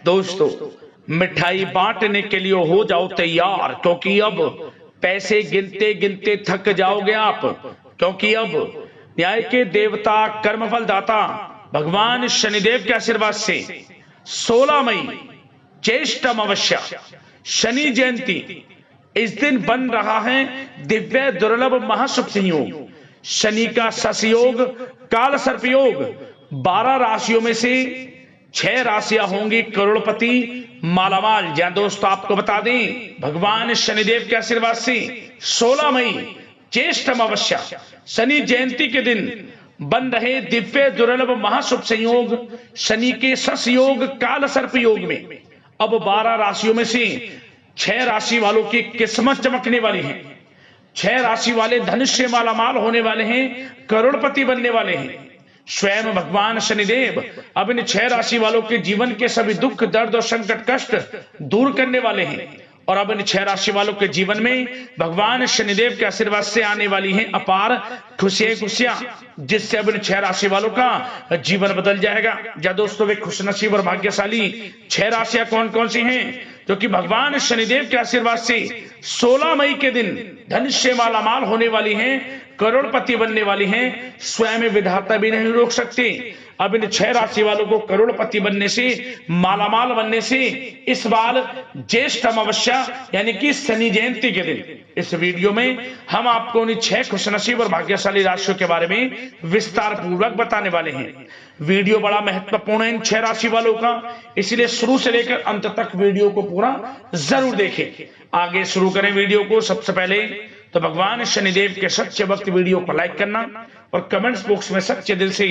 दोस्तों, मिठाई बांटने के लिए हो जाओ तैयार, क्योंकि अब पैसे गिनते गिनते थक जाओगे आप। क्योंकि अब न्याय के देवता, कर्मफल दाता भगवान शनिदेव के आशीर्वाद से 16 मई ज्येष्ठ अमावस्या शनि जयंती, इस दिन बन रहा है दिव्य दुर्लभ महाशुभ संयोग। शनि का ससयोग, काल सर्पयोग। 12 राशियों में से 6 राशियां होंगी करोड़पति, मालामाल। जहां दोस्तों आपको बता दें, भगवान शनिदेव के आशीर्वाद से 16 मई ज्येष्ठ अमावस्या शनि जयंती के दिन बन रहे दिव्य दुर्लभ महाशुभ संयोग, शनि के ससयोग, काल सर्प योग में अब 12 राशियों में से 6 राशि वालों की किस्मत चमकने वाली है। 6 राशि वाले धनुष्य मालामाल होने वाले हैं, करोड़पति बनने वाले हैं। स्वयं भगवान शनिदेव अब इन 6 राशि वालों के जीवन के सभी दुख, दर्द और संकट कष्ट दूर करने वाले हैं। और अब इन 6 राशि वालों के जीवन में भगवान शनिदेव के आशीर्वाद से आने वाली हैं अपार खुशियां, जिससे अब इन 6 राशि वालों का जीवन बदल जाएगा। या दोस्तों, वे खुशनसीब और भाग्यशाली 6 राशियां कौन कौन सी हैं, जो कि भगवान शनिदेव के आशीर्वाद से 16 मई के दिन धनुष्य मालामाल होने वाली हैं, करोड़पति बनने वाली हैं। स्वयं विधाता भी नहीं रोक सकते। अब इन 6 राशि वालों को करोड़पति बनने से, मालामाल बनने से इस बार ज्येष्ठ अमावस्या यानी कि शनि जयंती के दिन इस वीडियो में हम आपको उन 6 खुशनसीब और भाग्यशाली राशियों के बारे में विस्तार पूर्वक बताने वाले हैं। वीडियो बड़ा महत्वपूर्ण है इन 6 राशि वालों का, इसलिए शुरू से लेकर अंत तक वीडियो को पूरा जरूर देखें। आगे शुरू करें वीडियो को। सबसे पहले तो भगवान शनिदेव के सच्चे भक्त वीडियो को लाइक करना और कमेंट्स बॉक्स में सच्चे दिल से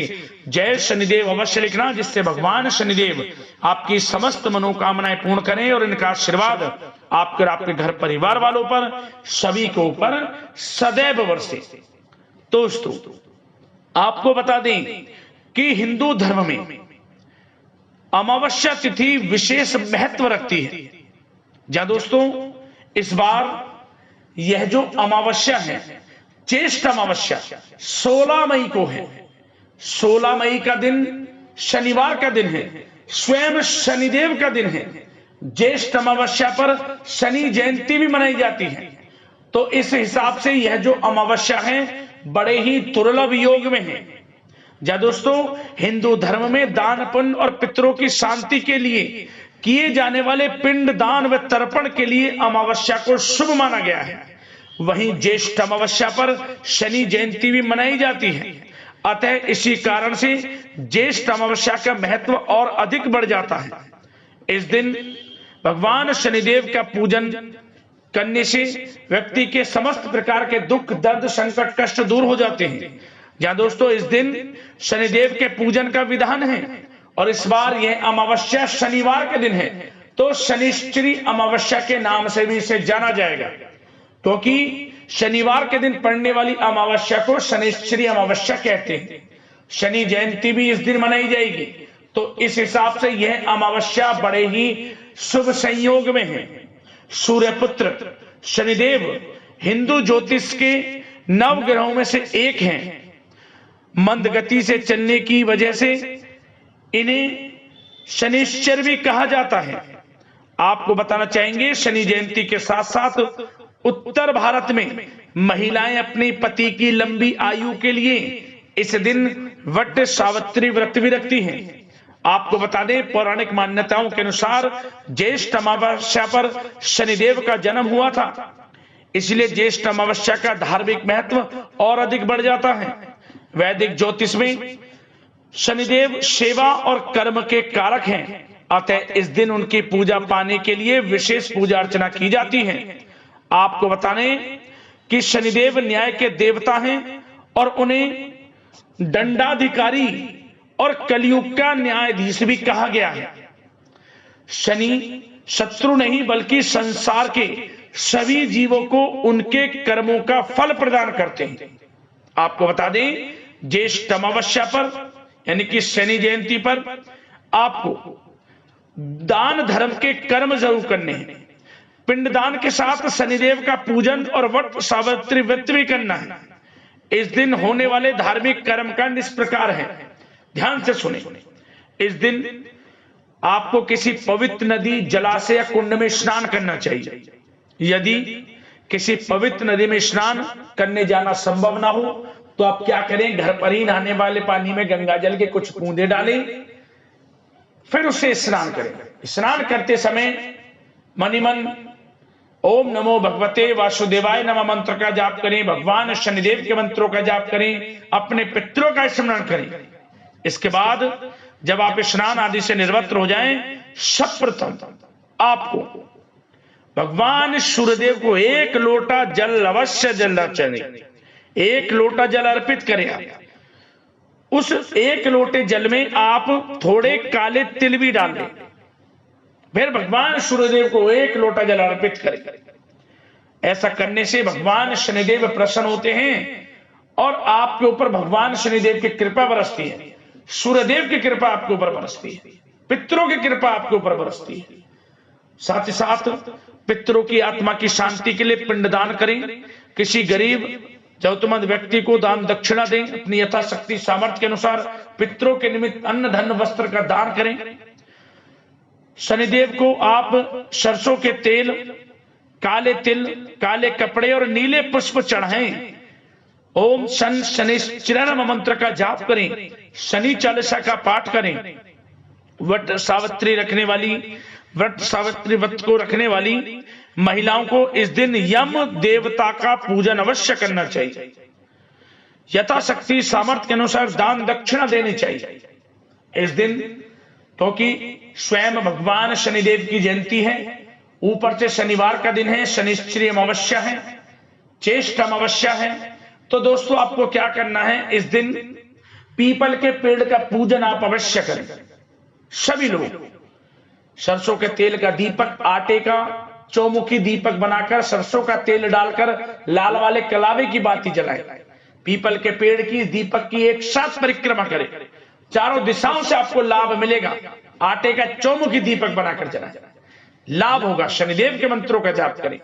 जय शनिदेव अवश्य लिखना, जिससे भगवान शनिदेव आपकी समस्त मनोकामनाएं पूर्ण करें और इनका आशीर्वाद आपके और आपके घर परिवार वालों पर, सभी के ऊपर सदैव बरसे। दोस्तों, आपको बता दें कि हिंदू धर्म में अमावस्या तिथि विशेष महत्व रखती है। जहां दोस्तों इस बार यह जो अमावस्या है, ज्येष्ठ अमावस्या 16 मई को है। 16 मई का दिन शनिवार का दिन है, स्वयं शनिदेव का दिन है। ज्येष्ठ अमावस्या पर शनि जयंती भी मनाई जाती है। तो इस हिसाब से यह जो अमावस्या है बड़े ही दुर्लभ योग में है। जहां दोस्तों हिंदू धर्म में दान पुण्य और पितरों की शांति के लिए किए जाने वाले पिंड दान व तर्पण के लिए अमावस्या को शुभ माना गया है। वहीं ज्येष्ठ अमावस्या पर शनि जयंती भी मनाई जाती है। अतः इसी कारण से ज्येष्ठ अमावस्या का महत्व और अधिक बढ़ जाता है। इस दिन भगवान शनिदेव का पूजन करने से व्यक्ति के समस्त प्रकार के दुख, दर्द, संकट, कष्ट दूर हो जाते हैं। जहां दोस्तों इस दिन शनिदेव के पूजन का विधान है और इस बार यह अमावस्या शनिवार के दिन है, तो शनिश्चरी अमावस्या के नाम से भी इसे जाना जाएगा, क्योंकि शनिवार के दिन पड़ने वाली अमावस्या को शनिश्चरी अमावस्या कहते हैं। शनि जयंती भी इस दिन मनाई जाएगी। तो इस हिसाब से यह अमावस्या बड़े ही शुभ संयोग में है। सूर्यपुत्र शनिदेव हिंदू ज्योतिष के 9 ग्रहों में से एक हैं। मंद गति से चलने की वजह से इन्हें शनिश्चर भी कहा जाता है। आपको बताना चाहेंगे, शनि जयंती के साथ साथ उत्तर भारत में महिलाएं अपने पति की लंबी आयु के लिए इस दिन वट सावित्री व्रत भी रखती हैं। आपको बता दें, पौराणिक मान्यताओं के अनुसार ज्येष्ठ अमावस्या पर शनिदेव का जन्म हुआ था, इसलिए ज्येष्ठ अमावस्या का धार्मिक महत्व और अधिक बढ़ जाता है। वैदिक ज्योतिष में शनिदेव सेवा और कर्म के कारक हैं, अतः इस दिन उनकी पूजा पाने के लिए विशेष पूजा अर्चना की जाती है। आपको बताने कि शनिदेव न्याय के देवता हैं और उन्हें दंडाधिकारी और कलयुग का न्यायाधीश भी कहा गया है। शनि शत्रु नहीं बल्कि संसार के सभी जीवों को उनके कर्मों का फल प्रदान करते हैं। आपको बता दें, ज्येष्ठ अमावस्या पर यानी कि शनि जयंती पर आपको दान धर्म के कर्म जरूर करने हैं। पिंडदान के साथ शनिदेव का पूजन और वट सावित्री व्रत भी करना है। इस दिन होने वाले धार्मिक कर्मकांड इस प्रकार है, ध्यान से सुने। इस दिन आपको किसी पवित्र नदी, जलाशय या कुंड में स्नान करना चाहिए। यदि किसी पवित्र नदी में स्नान करने जाना संभव ना हो तो आप क्या करें, घर पर ही नहाने वाले पानी में गंगा जल के कुछ बूंदे डालें, फिर उससे स्नान करें। स्नान करते समय मनी मन ओम नमो भगवते वासुदेवाय नमः मंत्र का जाप करें, भगवान शनिदेव के मंत्रों का जाप करें, अपने पितरों का स्मरण करें। इसके बाद जब आप स्नान आदि से निवृत्त हो जाएं, सर्वप्रथम आपको भगवान सूर्यदेव को 1 लोटा जल अवश्य जलना चाहिए। 1 लोटा जल अर्पित करें आप। उस 1 लोटे जल में आप थोड़े काले तिल भी डाल दें। फिर भगवान सूर्यदेव को 1 लोटा जल अर्पित करें। ऐसा करने से भगवान शनिदेव प्रसन्न होते हैं और आपके ऊपर भगवान शनिदेव की कृपा बरसती है। सूर्यदेव की कृपा आपके ऊपर बरसती है, पितरों की कृपा आपके ऊपर बरसती है। साथ ही साथ पितरों की आत्मा की शांति के लिए पिंडदान करें। किसी गरीब जरूरतमंद व्यक्ति को दान दक्षिणा दें। अपनी यथाशक्ति सामर्थ्य के अनुसार पितरों के निमित्त अन्न धन वस्त्र का दान करें। शनिदेव को आप सरसों के तेल, काले तिल, काले कपड़े और नीले पुष्प चढ़ाएं। ओम शन शनिश्चराय नमः मंत्र का जाप करें। शनि चालीसा का पाठ करें। व्रत सावित्री रखने वाली, व्रत सावित्री व्रत को रखने वाली महिलाओं को इस दिन यम देवता का पूजन अवश्य करना चाहिए। यथाशक्ति सामर्थ्य के अनुसार दान दक्षिणा देनी चाहिए इस दिन, क्योंकि स्वयं भगवान शनिदेव की जयंती है। ऊपर से शनिवार का दिन है, शनिश्चरी अमावस्या है, ज्येष्ठ अमावस्या है। तो दोस्तों आपको क्या करना है, इस दिन पीपल के पेड़ का पूजन आप अवश्य करें। सभी लोग सरसों के तेल का दीपक, आटे का चौमुखी दीपक बनाकर सरसों का तेल डालकर लाल वाले कलावे की बाती जलाएं। पीपल के पेड़ की, दीपक की एक साथ परिक्रमा करें। चारों दिशाओं से आपको लाभ मिलेगा। आटे का चौमुखी दीपक बनाकर जलाएं, लाभ होगा। शनिदेव के मंत्रों का जाप करें,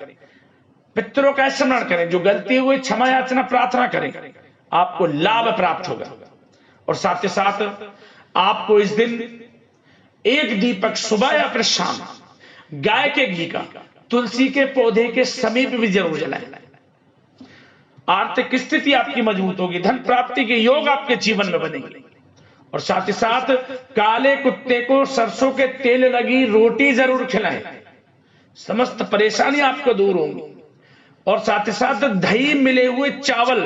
पितरों का स्मरण करें, जो गलती हुई क्षमा याचना प्रार्थना करें, आपको लाभ प्राप्त होगा। और साथ ही साथ आपको इस दिन 1 दीपक सुबह या फिर शाम गाय के घी का तुलसी के पौधे के समीप भी जरूर जलाएं। आर्थिक स्थिति आपकी मजबूत होगी, धन प्राप्ति के योग आपके जीवन में बनेंगे। और साथ ही साथ काले कुत्ते को सरसों के तेल लगी रोटी जरूर खिलाएं, समस्त परेशानी आपको दूर होंगी। और साथ ही साथ दही मिले हुए चावल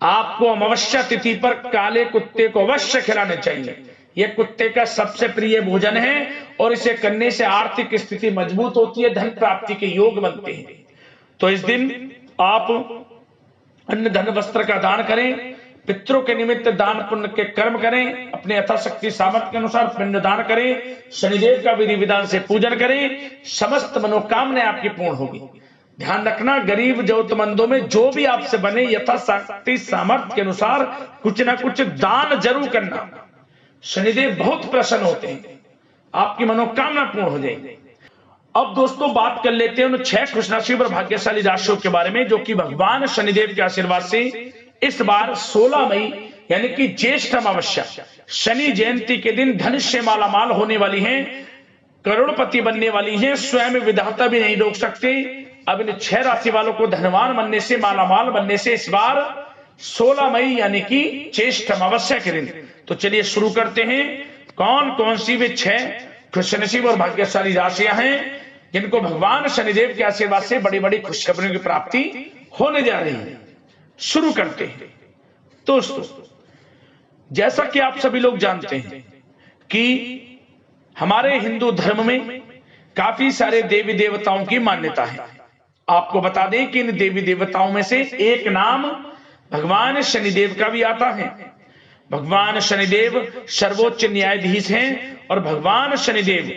आपको अमावस्या तिथि पर काले कुत्ते को अवश्य खिलाने चाहिए। यह कुत्ते का सबसे प्रिय भोजन है और इसे करने से आर्थिक स्थिति मजबूत होती है, धन प्राप्ति के योग बनते हैं। तो इस दिन आप अन्न धन वस्त्र का दान करें, पितरों के निमित्त दान पुण्य के कर्म करें, अपने यथाशक्ति सामर्थ्य के अनुसार पिंड दान करें, शनिदेव का विधि विधान से पूजन करें, समस्त मनोकामनाएं आपकी पूर्ण होगी। ध्यान रखना, गरीब जरूरतमंदों में जो भी आपसे बने यथाशक्ति सामर्थ्य के अनुसार कुछ ना कुछ दान जरूर करना। शनिदेव बहुत प्रसन्न होते हैं, आपकी मनोकामना पूर्ण हो जाएगी। अब दोस्तों बात कर लेते हैं उन 6 खुशनसीब और भाग्यशाली राशियों के बारे में, जो कि भगवान शनिदेव के आशीर्वाद से इस बार 16 मई यानी कि ज्येष्ठ अमावस्या शनि जयंती के दिन धन से मालामाल होने वाली हैं, करोड़पति बनने वाली हैं। स्वयं विधाता भी नहीं रोक सकते। अब इन 6 राशि वालों को धनवान बनने से, मालामाल बनने से इस बार 16 मई यानी कि ज्येष्ठ अमावस्या के दिन। तो चलिए शुरू करते हैं, कौन कौन सी वे 6 खुशनसीब और भाग्यशाली राशियां हैं जिनको भगवान शनिदेव के आशीर्वाद से बड़ी बड़ी खुशखबरियों की प्राप्ति होने जा रही है। शुरू करते हैं। दोस्तों जैसा कि आप सभी लोग जानते हैं कि हमारे हिंदू धर्म में काफी सारे देवी देवताओं की मान्यता है। आपको बता दें कि इन देवी देवताओं में से एक नाम भगवान शनिदेव का भी आता है। भगवान शनिदेव सर्वोच्च न्यायाधीश हैं और भगवान शनिदेव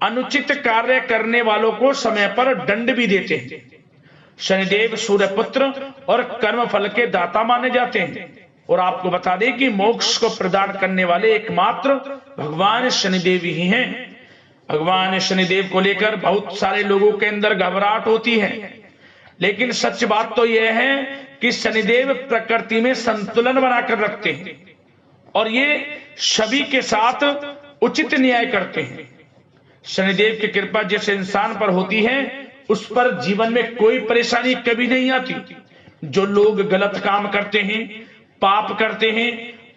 अनुचित कार्य करने वालों को समय पर दंड भी देते हैं। शनिदेव सूर्यपुत्र और कर्म फल के दाता माने जाते हैं। और आपको बता दें कि मोक्ष को प्रदान करने वाले एकमात्र भगवान शनिदेव ही हैं। भगवान शनिदेव को लेकर बहुत सारे लोगों के अंदर घबराहट होती है, लेकिन सच बात तो यह है कि शनिदेव प्रकृति में संतुलन बनाकर रखते हैं और ये सभी के साथ उचित न्याय करते हैं। शनिदेव की कृपा जिस इंसान पर होती है उस पर जीवन में कोई परेशानी कभी नहीं आती। जो लोग गलत काम करते हैं, पाप करते हैं,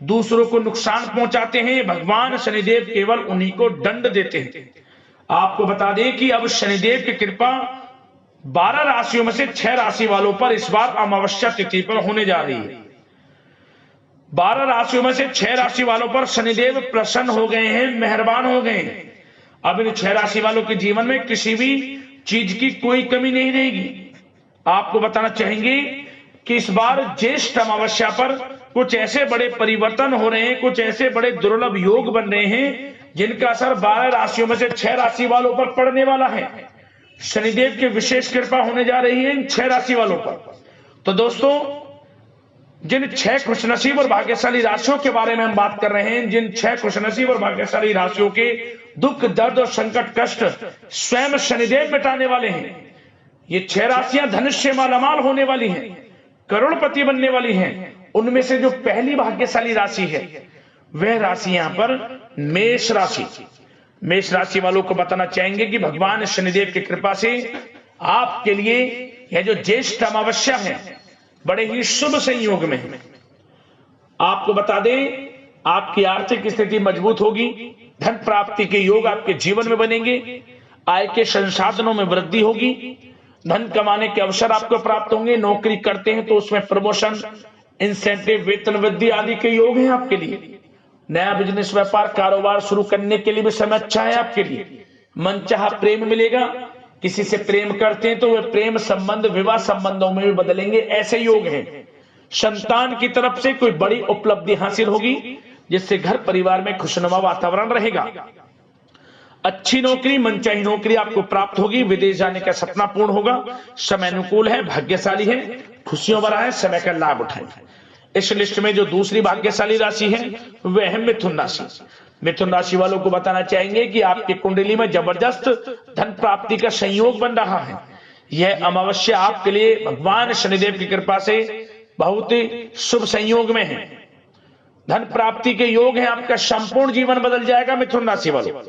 दूसरों को नुकसान पहुंचाते हैं, भगवान शनिदेव केवल उन्हीं को दंड देते हैं। आपको बता दें कि अब शनिदेव की कृपा 12 राशियों में से 6 राशि वालों पर इस बार अमावस्या तिथि पर होने जा रही है। 12 राशियों में से 6 राशि वालों पर शनिदेव प्रसन्न हो गए हैं, मेहरबान हो गए हैं। अब इन 6 राशि वालों के जीवन में किसी भी चीज की कोई कमी नहीं रहेगी। आपको बताना चाहेंगे कि इस बार ज्येष्ठ अमावस्या पर कुछ ऐसे बड़े परिवर्तन हो रहे हैं, कुछ ऐसे बड़े दुर्लभ योग बन रहे हैं जिनका असर 12 राशियों में से 6 राशि वालों पर पड़ने वाला है। शनिदेव की विशेष कृपा होने जा रही है इन 6 राशि वालों पर। तो दोस्तों, जिन 6 खुशनसीब और भाग्यशाली राशियों के बारे में हम बात कर रहे हैं, जिन 6 खुशनसीब और भाग्यशाली राशियों के दुख, दर्द और संकट, कष्ट स्वयं शनिदेव मिटाने वाले हैं। ये 6 राशियां धनुष से मालामाल होने वाली हैं, करोड़पति बनने वाली हैं। उनमें से जो पहली भाग्यशाली राशि है वह राशि यहां पर मेष राशि। मेष राशि वालों को बताना चाहेंगे कि भगवान शनिदेव की कृपा से आपके लिए यह जो ज्येष्ठ अमावस्या है बड़े ही शुभ संयोग में है। आपको बता दें, आपकी आर्थिक स्थिति मजबूत होगी, धन प्राप्ति के योग आपके जीवन में बनेंगे, आय के संसाधनों में वृद्धि होगी, धन कमाने के अवसर आपको प्राप्त होंगे। नौकरी करते हैं तो उसमें प्रमोशन, इंसेंटिव, वेतन वृद्धि आदि के योग हैं आपके लिए। नया बिजनेस, व्यापार, कारोबार शुरू करने के लिए भी समय अच्छा है आपके लिए। मनचाहा प्रेम मिलेगा। किसी से प्रेम करते हैं तो वे प्रेम संबंध विवाह संबंधों में भी बदलेंगे, ऐसे योग हैं। संतान की तरफ से कोई बड़ी उपलब्धि हासिल होगी जिससे घर परिवार में खुशनुमा वातावरण रहेगा। अच्छी नौकरी, मनचाही नौकरी आपको प्राप्त होगी। विदेश जाने का सपना पूर्ण होगा। समय अनुकूल है, भाग्यशाली है, खुशियों भरा है, समय का लाभ उठाएं। इस लिस्ट में जो दूसरी भाग्यशाली राशि है वह है मिथुन राशि। मिथुन राशि वालों को बताना चाहेंगे कि आपकी कुंडली में जबरदस्त धन प्राप्ति का संयोग बन रहा है। यह अमावस्या आपके लिए भगवान शनिदेव की कृपा से बहुत ही शुभ संयोग में है। धन प्राप्ति के योग है, आपका संपूर्ण जीवन बदल जाएगा। मिथुन राशि वालों,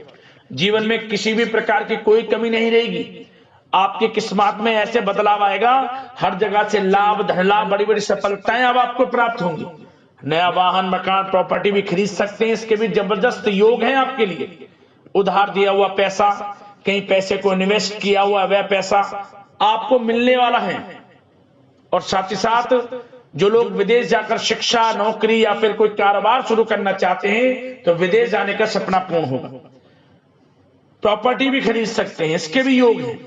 जीवन में किसी भी प्रकार की कोई कमी नहीं रहेगी। आपकी किस्मत में ऐसे बदलाव आएगा, हर जगह से लाभ, धन लाभ, बड़ी बड़ी सफलताएं अब आपको प्राप्त होंगी। नया वाहन, मकान, प्रॉपर्टी भी खरीद सकते हैं। इसके भी जबरदस्त योग हैं आपके लिए। उधार दिया हुआ पैसा, कहीं पैसे को इन्वेस्ट किया हुआ वह पैसा आपको मिलने वाला है। और साथ ही साथ जो लोग विदेश जाकर शिक्षा, नौकरी या फिर कोई कारोबार शुरू करना चाहते हैं तो विदेश जाने का सपना पूर्ण होगा। प्रॉपर्टी भी खरीद सकते हैं, इसके भी योग हैं।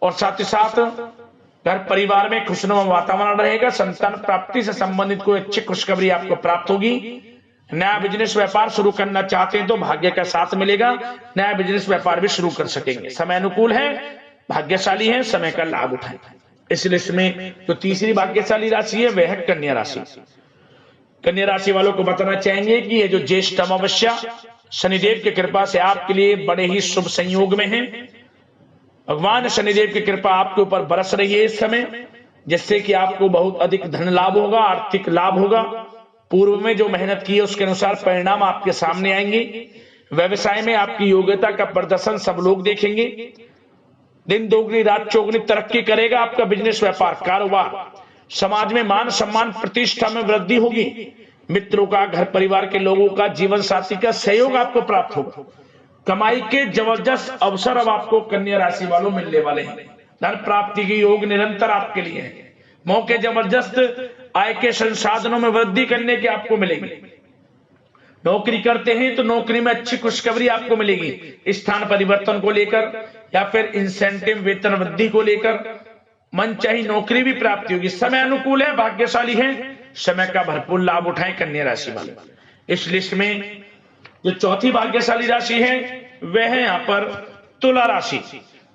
और साथ ही साथ घर परिवार में खुशनुमा वातावरण रहेगा। संतान प्राप्ति से संबंधित कोई अच्छी खुशखबरी आपको प्राप्त होगी। नया बिजनेस, व्यापार शुरू करना चाहते हैं तो भाग्य का साथ मिलेगा। नया बिजनेस, व्यापार भी शुरू कर सकेंगे। समय अनुकूल है, भाग्यशाली है, समय का लाभ उठाएं। इस लिस्ट में जो तीसरी भाग्यशाली राशि है वह है कन्या राशि। कन्या राशि वालों को बताना चाहेंगे कि ये जो ज्येष्ठ अमावस्या शनिदेव की कृपा से आपके लिए बड़े ही शुभ संयोग में है। भगवान शनिदेव की कृपा आपके ऊपर बरस रही है इस समय, जिससे कि आपको बहुत अधिक धन लाभ होगा, आर्थिक लाभ होगा। पूर्व में जो मेहनत की है उसके अनुसार परिणाम आपके सामने आएंगे। व्यवसाय में आपकी योग्यता का प्रदर्शन सब लोग देखेंगे। दिन दोगुनी रात चौगुनी तरक्की करेगा आपका बिजनेस, व्यापार, कारोबार। समाज में मान सम्मान, प्रतिष्ठा में वृद्धि होगी। मित्रों का, घर परिवार के लोगों का, जीवन साथी का सहयोग आपको प्राप्त होगा। कमाई के जबरदस्त अवसर अब आपको कन्या राशि वालों मिलने वाले हैं। धन प्राप्ति के योग निरंतर आपके लिए है। मौके जबरदस्त आय के संसाधनों में वृद्धि करने के आपको मिलेंगे। नौकरी करते हैं तो नौकरी में अच्छी खुशखबरी आपको मिलेगी। स्थान परिवर्तन को लेकर या फिर इंसेंटिव, वेतन वृद्धि को लेकर मनचाही नौकरी भी प्राप्ति होगी। समय अनुकूल है, भाग्यशाली है, समय का भरपूर लाभ उठाएं कन्या राशि वाले। इस लिस्ट में जो चौथी भाग्यशाली राशि है वह है यहां पर तुला राशि।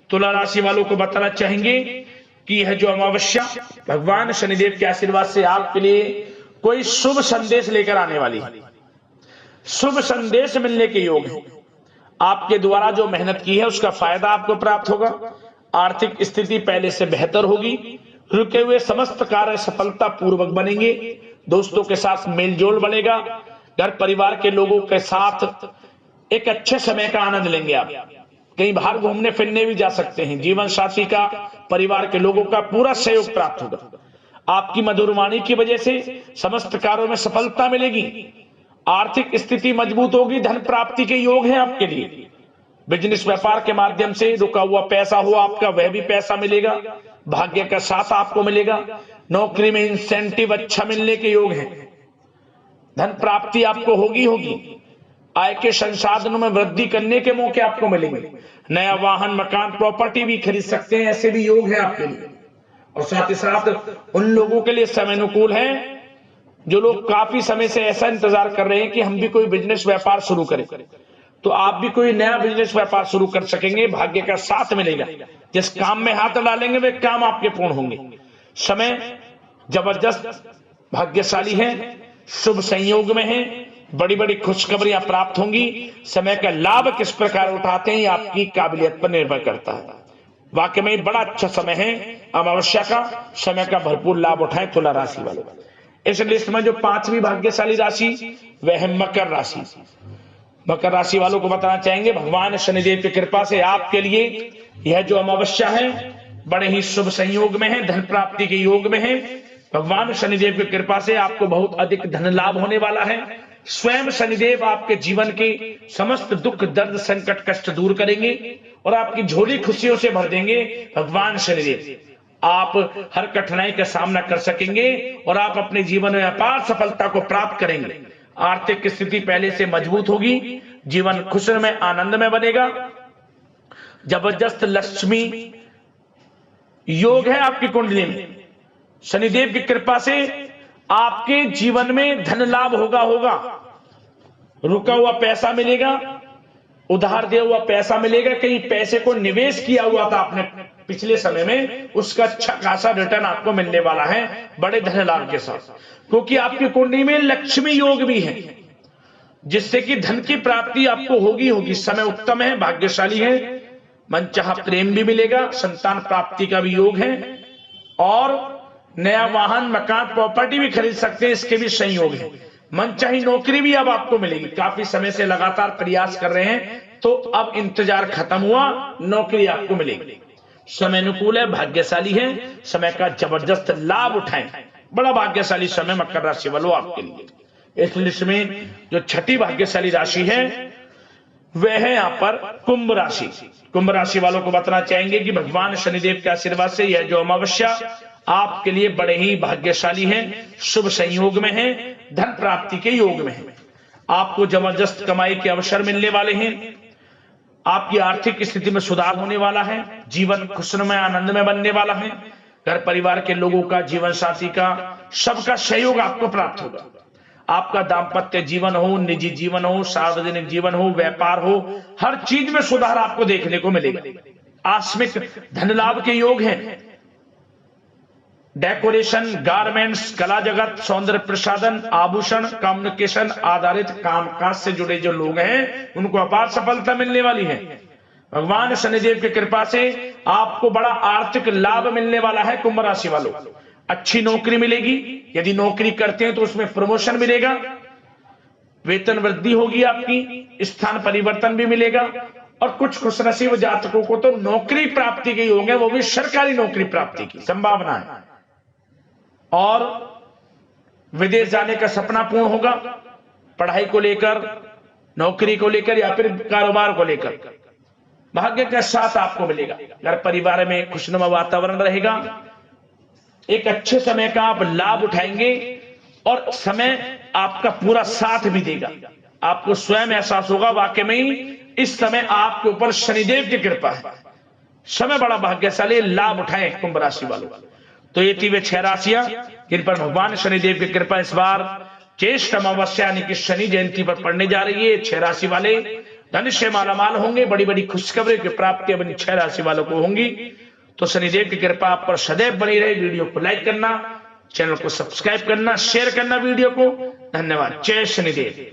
तुला राशि वालों को बताना चाहेंगे कि यह जो अमावस्या भगवान शनिदेव के आशीर्वाद से आपके लिए कोई शुभ संदेश लेकर आने वाली है। शुभ संदेश मिलने के योग है। आपके द्वारा जो मेहनत की है उसका फायदा आपको प्राप्त होगा। आर्थिक स्थिति पहले से बेहतर होगी। रुके हुए समस्त कार्य सफलता पूर्वक बनेंगे। दोस्तों के साथ मेलजोल बढ़ेगा। घर परिवार के लोगों के साथ एक अच्छे समय का आनंद लेंगे आप, कहीं बाहर घूमने फिरने भी जा सकते हैं। जीवन साथी का, परिवार के लोगों का पूरा सहयोग प्राप्त होगा। आपकी मधुर वाणी की वजह से समस्त कार्यों में सफलता मिलेगी। आर्थिक स्थिति मजबूत होगी। धन प्राप्ति के योग है आपके लिए। बिजनेस व्यापार के माध्यम से रुका हुआ पैसा हो आपका, वह भी पैसा मिलेगा। भाग्य का साथ आपको मिलेगा। नौकरी में इंसेंटिव अच्छा मिलने के योग हैं। धन प्राप्ति आपको होगी। आय के संसाधनों में वृद्धि करने के मौके आपको मिलेंगे। नया वाहन, मकान, प्रॉपर्टी भी खरीद सकते हैं, ऐसे भी योग हैं आपके लिए। और साथ ही साथ उन लोगों के लिए समय अनुकूल है जो लोग काफी समय से ऐसा इंतजार कर रहे हैं कि हम भी कोई बिजनेस व्यापार शुरू करें, तो आप भी कोई नया बिजनेस व्यापार शुरू कर सकेंगे। भाग्य का साथ मिलेगा। जिस काम में हाथ डालेंगे वे काम आपके पूर्ण होंगे। समय जबरदस्त भाग्यशाली है, शुभ संयोग में है। बड़ी बड़ी खुशखबरियां प्राप्त होंगी। समय का लाभ किस प्रकार उठाते हैं आपकी काबिलियत पर निर्भर करता है। वाकई में बड़ा अच्छा समय है। अमावस्या का समय का भरपूर लाभ उठाएं तुला राशि वाले। इस लिस्ट में जो 5वीं भाग्यशाली राशि वह है मकर राशि। मकर राशि वालों को बताना चाहेंगे भगवान शनिदेव की कृपा से आपके लिए यह जो अमावस्या है बड़े ही शुभ संयोग में है, धन प्राप्ति के योग में है। भगवान शनिदेव की कृपा से आपको बहुत अधिक धन लाभ होने वाला है। स्वयं शनिदेव आपके जीवन के समस्त दुख, दर्द, संकट, कष्ट दूर करेंगे और आपकी झोली खुशियों से भर देंगे। भगवान शनिदेव आप हर कठिनाई का सामना कर सकेंगे और आप अपने जीवन में अपार सफलता को प्राप्त करेंगे। आर्थिक स्थिति पहले से मजबूत होगी। जीवन खुशी में, आनंद में बनेगा। जबरदस्त लक्ष्मी योग है आपकी कुंडली में। शनिदेव की कृपा से आपके जीवन में धन लाभ होगा। रुका हुआ पैसा मिलेगा, उधार दिया हुआ पैसा मिलेगा। कहीं पैसे को निवेश किया हुआ था आपने पिछले समय में, उसका अच्छा खासा रिटर्न आपको मिलने वाला है बड़े धन लाभ के साथ, क्योंकि आपकी कुंडली में लक्ष्मी योग भी है, जिससे कि धन की प्राप्ति आपको होगी। समय उत्तम है, भाग्यशाली है। मनचाहा प्रेम भी मिलेगा। संतान प्राप्ति का भी योग है और नया वाहन, मकान, प्रॉपर्टी भी खरीद सकते हैं, इसके भी संयोग है। मनचाही नौकरी भी अब आपको मिलेगी। काफी समय से लगातार प्रयास कर रहे हैं तो अब इंतजार खत्म हुआ, नौकरी आपको मिलेगी। समय अनुकूल है, भाग्यशाली है। समय का जबरदस्त लाभ उठाएं। बड़ा भाग्यशाली समय मकर राशि वालों आपके लिए। इस लिस्ट में जो 6ठी भाग्यशाली राशि है वह है यहां पर कुंभ राशि। कुंभ राशि वालों को बताना चाहेंगे कि भगवान शनिदेव के आशीर्वाद से यह जो अमावस्या आपके लिए बड़े ही भाग्यशाली है, शुभ संयोग में है, धन प्राप्ति के योग में है। आपको जबरदस्त कमाई के अवसर मिलने वाले हैं। आपकी आर्थिक स्थिति में सुधार होने वाला है। जीवन खुशनुमा, आनंद में बनने वाला है। घर परिवार के लोगों का, जीवन साथी का, सबका सहयोग आपको प्राप्त होगा। आपका दाम्पत्य जीवन हो, निजी जीवन हो, सार्वजनिक जीवन हो, व्यापार हो, हर चीज में सुधार आपको देखने को मिलेगा। आकस्मिक धन लाभ के योग हैं। डेकोरेशन, गारमेंट्स, कला जगत, सौंदर्य प्रसाधन, आभूषण, कम्युनिकेशन आधारित कामकाज से जुड़े जो लोग हैं उनको अपार सफलता मिलने वाली है। भगवान शनिदेव की कृपा से आपको बड़ा आर्थिक लाभ मिलने वाला है। कुंभ राशि वालों, अच्छी नौकरी मिलेगी। यदि नौकरी करते हैं तो उसमें प्रमोशन मिलेगा, वेतन वृद्धि होगी, आपकी स्थान परिवर्तन भी मिलेगा। और कुछ खुशनसीब जातकों को तो नौकरी प्राप्ति के योग है, वो भी सरकारी नौकरी प्राप्ति की संभावना है। और विदेश जाने का सपना पूर्ण होगा, पढ़ाई को लेकर, नौकरी को लेकर या फिर कारोबार को लेकर। भाग्य का साथ आपको मिलेगा। घर परिवार में खुशनुमा वातावरण रहेगा। एक अच्छे समय का आप लाभ उठाएंगे और समय आपका पूरा साथ भी देगा। आपको स्वयं एहसास होगा वाकई में इस समय आपके ऊपर शनिदेव की कृपा है। समय बड़ा भाग्यशाली, लाभ उठाएं कुंभ राशि वालों। तो ये थी वे 6 राशियां जिन पर भगवान शनिदेव की कृपा इस बार ज्येष्ठ अमावस्या यानी कि शनि जयंती पर पड़ने जा रही है। 6 राशि वाले धन से मालामाल होंगे। बड़ी बड़ी खुशखबरी की प्राप्ति अपनी 6 राशि वालों को होंगी। तो शनिदेव की कृपा आप पर सदैव बनी रहे। वीडियो को लाइक करना, चैनल को सब्सक्राइब करना, शेयर करना वीडियो को। धन्यवाद। जय शनिदेव।